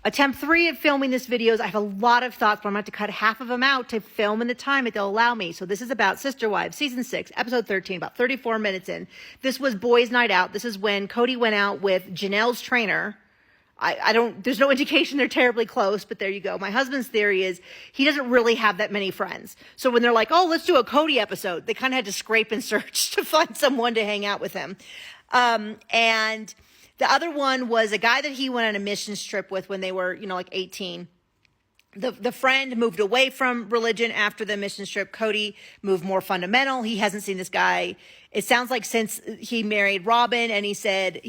Attempt 3 of filming this video is I have a lot of thoughts, but I'm going to have to cut half of them out to film in the time that they'll allow me. So this is about Sister Wives, season 6, episode 13, about 34 minutes in. This was boys' night out. This is when Kody went out with Janelle's trainer. There's no indication they're terribly close, but there you go. My husband's theory is he doesn't really have that many friends. So when they're like, oh, let's do a Kody episode, they kind of had to scrape and search to find someone to hang out with him. And the other one was a guy that he went on a missions trip with when they were, like 18. The friend moved away from religion after the missions trip. Kody moved more fundamental. He hasn't seen this guy. It sounds like since he married Robin, and he said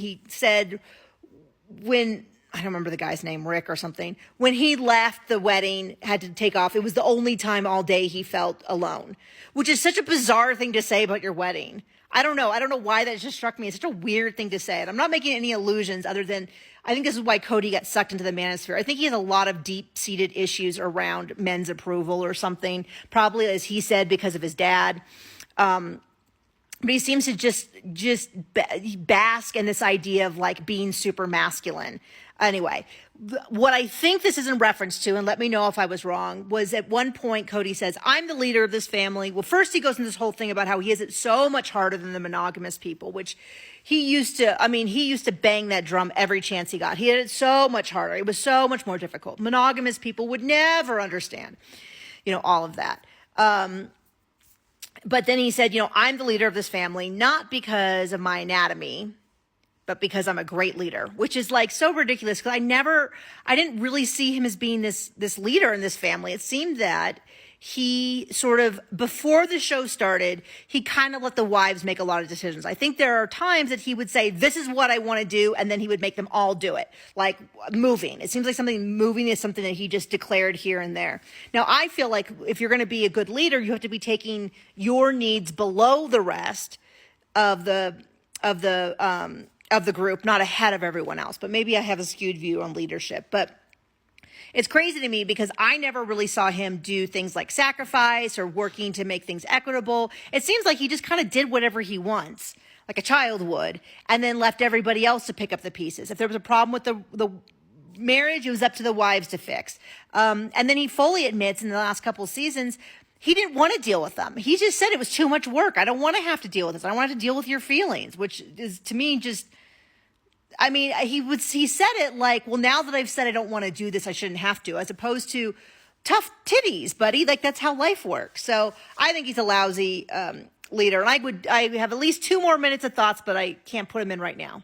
when, I don't remember the guy's name, Rick or something, when he left the wedding, had to take off, it was the only time all day he felt alone, which is such a bizarre thing to say about your wedding. I don't know why that just struck me. It's such a weird thing to say. And I'm not making any illusions other than I think this is why Kody got sucked into the manosphere. I think he has a lot of deep-seated issues around men's approval or something, probably, as he said, because of his dad. But he seems to just bask in this idea of like being super masculine. Anyway, what I think this is in reference to, and let me know if I was wrong, was at one point Kody says, I'm the leader of this family. Well, first he goes into this whole thing about how he has it so much harder than the monogamous people, which he used to bang that drum every chance he got. He had it so much harder. It was so much more difficult. Monogamous people would never understand, all of that. But then he said, I'm the leader of this family, not because of my anatomy, but because I'm a great leader, which is like so ridiculous because I didn't really see him as being this leader in this family. It seemed that he sort of, before the show started, he kind of let the wives make a lot of decisions. I think there are times that he would say, this is what I want to do, and then he would make them all do it. Like moving. It seems like moving is something that he just declared here and there. Now, I feel like if you're going to be a good leader, you have to be taking your needs below the rest of the group, not ahead of everyone else. But maybe I have a skewed view on leadership. But it's crazy to me because I never really saw him do things like sacrifice or working to make things equitable. It seems like he just kind of did whatever he wants, like a child would, and then left everybody else to pick up the pieces. If there was a problem with the marriage, it was up to the wives to fix. And then he fully admits in the last couple of seasons, he didn't want to deal with them. He just said it was too much work. I don't want to have to deal with this. I don't want to deal with your feelings, which is to me just, he said it like, well, now that I've said I don't want to do this, I shouldn't have to, as opposed to tough titties, buddy. Like that's how life works. So I think he's a lousy leader. And I have at least 2 more minutes of thoughts, but I can't put him in right now.